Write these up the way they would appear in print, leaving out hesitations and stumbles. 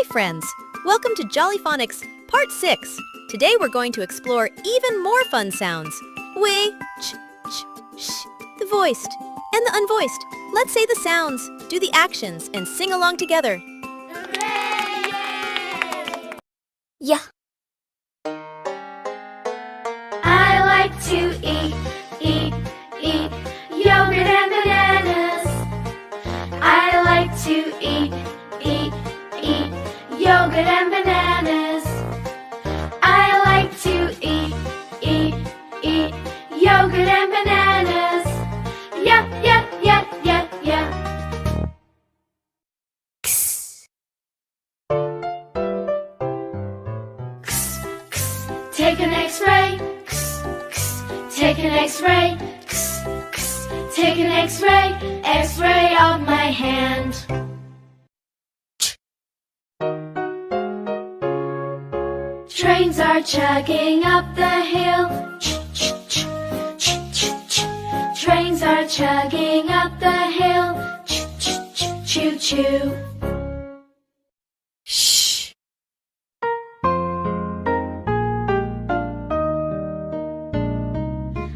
Hi friends! Welcome to Jolly Phonics Part 6. Today we're going to explore even more fun sounds. We, ch, ch, sh, the voiced, and the unvoiced. Let's say the sounds, do the actions, and sing along together. Hooray! Yeah. I like to eat yogurt and bananas. I like to eat yogurt and bananas. I like to eat yogurt and bananas. Yeah. Kss. Kss. Take an X-ray. Take an X-ray. Take an X-ray. X-ray of my hand. Trains are chugging up the hill. Trains are chugging up the hill. Choo-choo. Shh.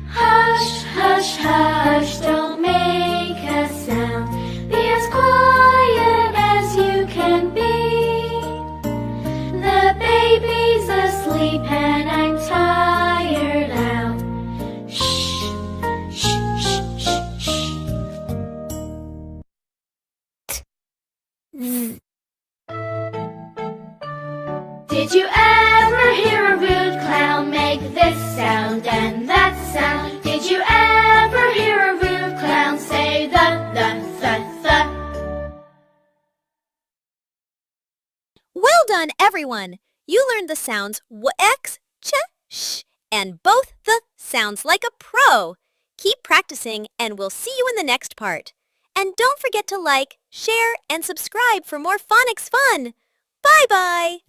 Hush, hush, hush, don't make a sound. Be as quiet as you can be. The baby's asleep and I'm tired out. Shh, shh, shh, shh, shh. Did you ever hear a rude clown make this sound and that sound? Did you ever hear a rude clown say the? Well done, everyone! You learned the sounds x, ch, sh, and both the sounds like a pro. Keep practicing and we'll see you in the next part. And don't forget to like, share, and subscribe for more phonics fun. Bye-bye!